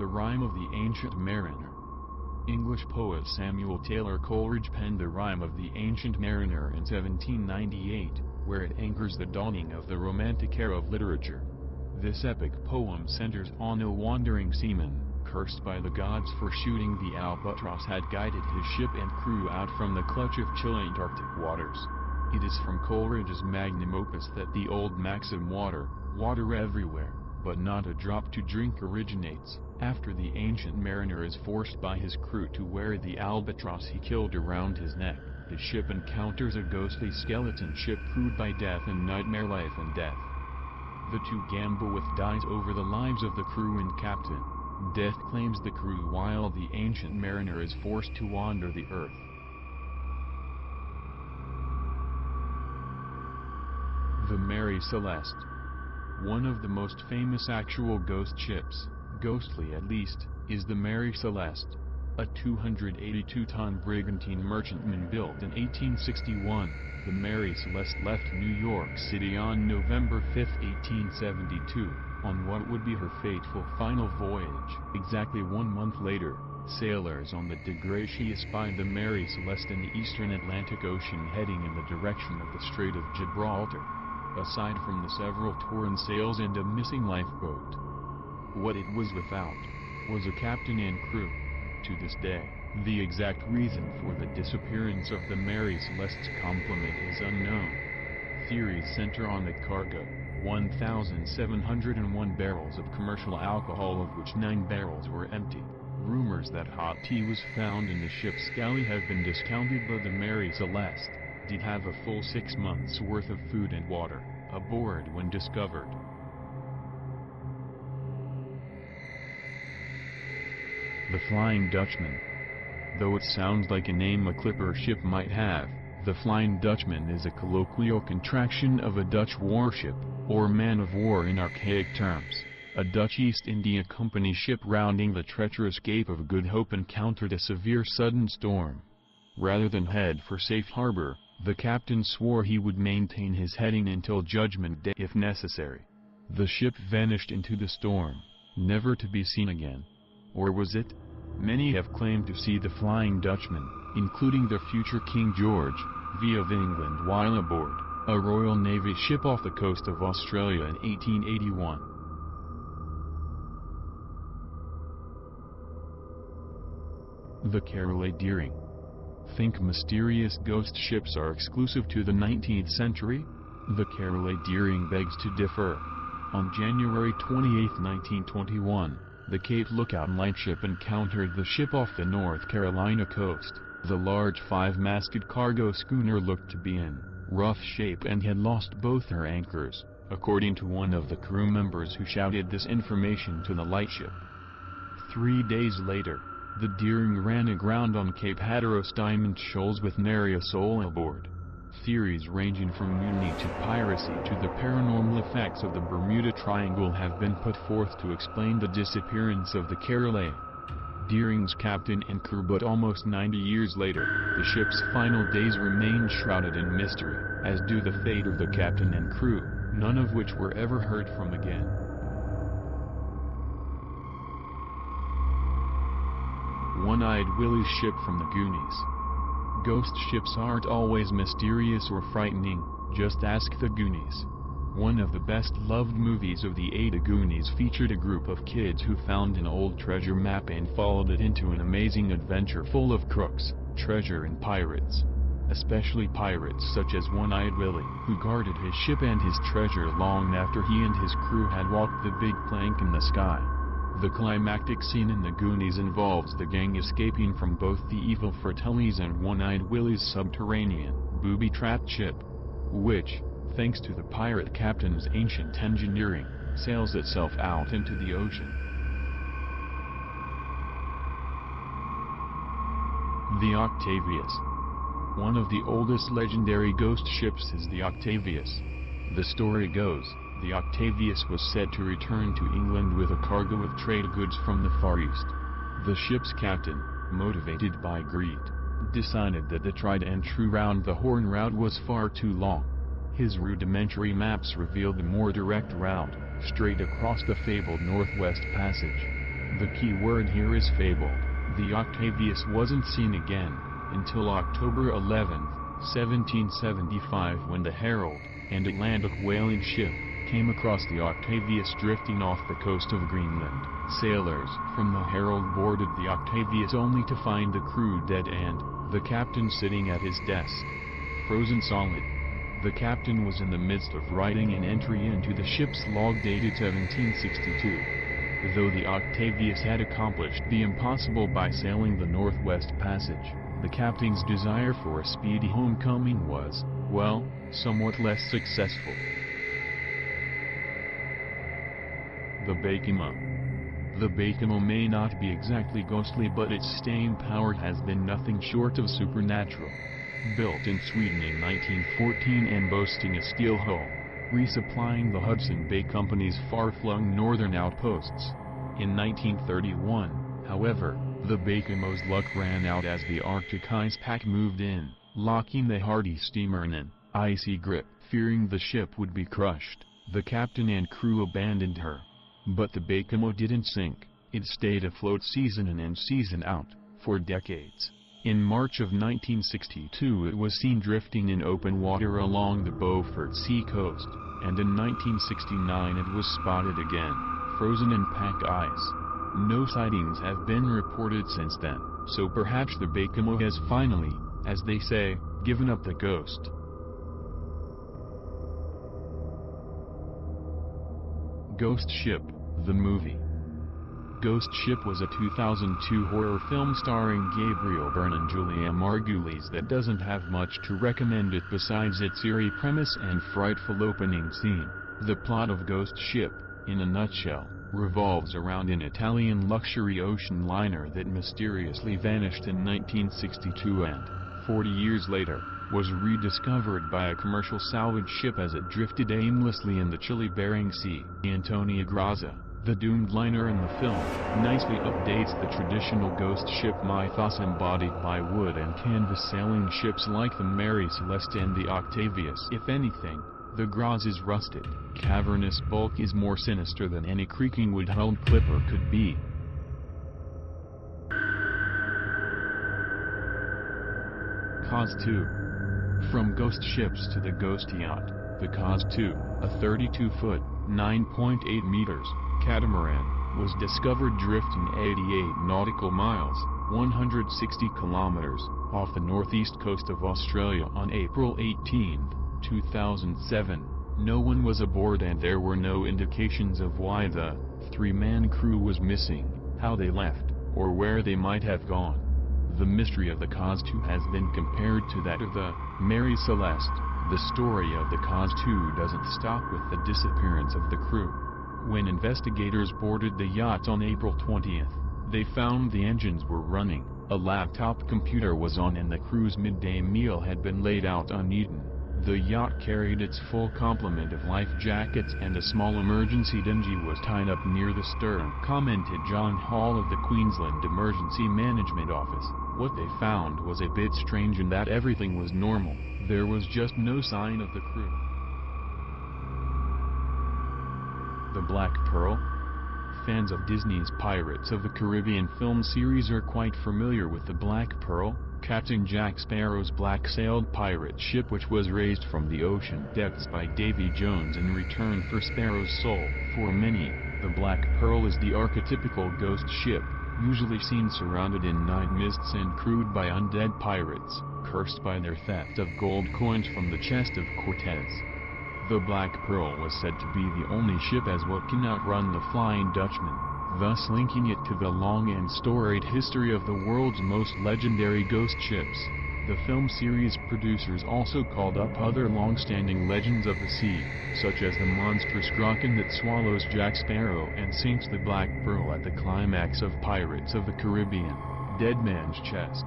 The Rime of the Ancient Mariner. English poet Samuel Taylor Coleridge penned the Rime of the Ancient Mariner in 1798, where it anchors the dawning of the Romantic era of literature. This epic poem centers on a wandering seaman, cursed by the gods for shooting the albatross had guided his ship and crew out from the clutch of chill Antarctic waters. It is from Coleridge's magnum opus that the old maxim water everywhere, but not a drop to drink originates. After the ancient mariner is forced by his crew to wear the albatross he killed around his neck, his ship encounters a ghostly skeleton ship crewed by death and nightmare life and death. The two gamble with dice over the lives of the crew and captain. Death claims the crew while the ancient mariner is forced to wander the earth. The Mary Celeste. One of the most famous actual ghost ships, ghostly at least, is the Mary Celeste, a 282-ton brigantine merchantman built in 1861. The Mary Celeste left New York City on November 5, 1872, on what would be her fateful final voyage. Exactly 1 month later, sailors on the De Gracia spied the Mary Celeste in the eastern Atlantic Ocean heading in the direction of the Strait of Gibraltar. Aside from the several torn sails and a missing lifeboat, what it was without was a captain and crew. To this day, the exact reason for the disappearance of the Mary Celeste's complement is unknown. Theories center on the cargo, 1,701 barrels of commercial alcohol of which 9 barrels were empty. Rumors that hot tea was found in the ship's galley have been discounted, but the Mary Celeste did have a full 6 months' worth of food and water aboard when discovered. The Flying Dutchman. Though it sounds like a name a clipper ship might have, the Flying Dutchman is a colloquial contraction of a Dutch warship, or man of war in archaic terms. A Dutch East India Company ship rounding the treacherous Cape of Good Hope encountered a severe sudden storm. Rather than head for safe harbor, the captain swore he would maintain his heading until Judgment Day if necessary. The ship vanished into the storm, never to be seen again. Or was it? Many have claimed to see the Flying Dutchman, including the future King George, V of England, while aboard a Royal Navy ship off the coast of Australia in 1881. The Caroline Deering. Think mysterious ghost ships are exclusive to the 19th century? The Caroline Deering begs to differ. On January 28, 1921, the Cape Lookout lightship encountered the ship off the North Carolina coast. The large 5-masted cargo schooner looked to be in rough shape and had lost both her anchors, according to one of the crew members who shouted this information to the lightship. 3 days later, the Deering ran aground on Cape Hatteras Diamond Shoals with nary a soul aboard. Theories ranging from mutiny to piracy to the paranormal effects of the Bermuda Triangle have been put forth to explain the disappearance of the Caroline Deering's captain and crew, but almost 90 years later, the ship's final days remain shrouded in mystery, as do the fate of the captain and crew, none of which were ever heard from again. One-Eyed Willie's Ship from the Goonies. Ghost ships aren't always mysterious or frightening, just ask the Goonies. One of the best-loved movies of the 80s, Goonies, featured a group of kids who found an old treasure map and followed it into an amazing adventure full of crooks, treasure and pirates. Especially pirates such as One-Eyed Willie, who guarded his ship and his treasure long after he and his crew had walked the big plank in the sky. The climactic scene in the Goonies involves the gang escaping from both the evil Fratellis and One-Eyed Willie's subterranean, booby-trapped ship, which, thanks to the pirate captain's ancient engineering, sails itself out into the ocean. The Octavius. One of the oldest legendary ghost ships is the Octavius. The story goes, the Octavius was said to return to England with a cargo of trade goods from the Far East. The ship's captain, motivated by greed, decided that the tried and true round-the-Horn route was far too long. His rudimentary maps revealed a more direct route, straight across the fabled Northwest Passage. The key word here is fabled. The Octavius wasn't seen again until October 11, 1775, when the Herald, an Atlantic whaling ship, came across the Octavius drifting off the coast of Greenland. Sailors from the Herald boarded the Octavius only to find the crew dead and the captain sitting at his desk, frozen solid. The captain was in the midst of writing an entry into the ship's log dated 1762. Though the Octavius had accomplished the impossible by sailing the Northwest Passage, the captain's desire for a speedy homecoming was, well, somewhat less successful. The Baikimo. The Baikimo may not be exactly ghostly, but its staying power has been nothing short of supernatural. Built in Sweden in 1914 and boasting a steel hull, resupplying the Hudson Bay Company's far-flung northern outposts. In 1931, however, the Baikimo's luck ran out as the Arctic ice pack moved in, locking the hardy steamer in an icy grip. Fearing the ship would be crushed, the captain and crew abandoned her. But the Baikimo didn't sink. It stayed afloat season in and season out, for decades. In March of 1962 it was seen drifting in open water along the Beaufort Sea coast, and in 1969 it was spotted again, frozen in pack ice. No sightings have been reported since then, so perhaps the Baikimo has finally, as they say, given up the ghost. Ghost Ship, the movie. Ghost Ship was a 2002 horror film starring Gabriel Byrne and Julia Margulies that doesn't have much to recommend it besides its eerie premise and frightful opening scene. The plot of Ghost Ship, in a nutshell, revolves around an Italian luxury ocean liner that mysteriously vanished in 1962 and, 40 years later, was rediscovered by a commercial salvage ship as it drifted aimlessly in the chilly Bering Sea. Antonia Graza, the doomed liner in the film, nicely updates the traditional ghost ship mythos embodied by wood and canvas sailing ships like the Mary Celeste and the Octavius. If anything, the Graza's rusted, cavernous bulk is more sinister than any creaking wood-hulled clipper could be. Cause 2. From ghost ships to the ghost yacht, the Cause 2, a 32-foot, 9.8 meters, catamaran, was discovered drifting 88 nautical miles, 160 kilometers, off the northeast coast of Australia on April 18, 2007. No one was aboard and there were no indications of why the three-man crew was missing, how they left, or where they might have gone. The mystery of the Cause 2 has been compared to that of the Mary Celeste. The story of the Cause 2 doesn't stop with the disappearance of the crew. When investigators boarded the yacht on April 20th, they found the engines were running, a laptop computer was on and the crew's midday meal had been laid out uneaten. The yacht carried its full complement of life jackets and a small emergency dinghy was tied up near the stern, commented John Hall of the Queensland Emergency Management Office. What they found was a bit strange in that everything was normal, there was just no sign of the crew. The Black Pearl? Fans of Disney's Pirates of the Caribbean film series are quite familiar with the Black Pearl, Captain Jack Sparrow's black-sailed pirate ship which was raised from the ocean depths by Davy Jones in return for Sparrow's soul. For many, the Black Pearl is the archetypical ghost ship, usually seen surrounded in night mists and crewed by undead pirates, cursed by their theft of gold coins from the chest of Cortez. The Black Pearl was said to be the only ship as what can outrun the Flying Dutchman, thus linking it to the long and storied history of the world's most legendary ghost ships. The film series producers also called up other long-standing legends of the sea, such as the monstrous kraken that swallows Jack Sparrow and sinks the Black Pearl at the climax of Pirates of the Caribbean, Dead Man's Chest.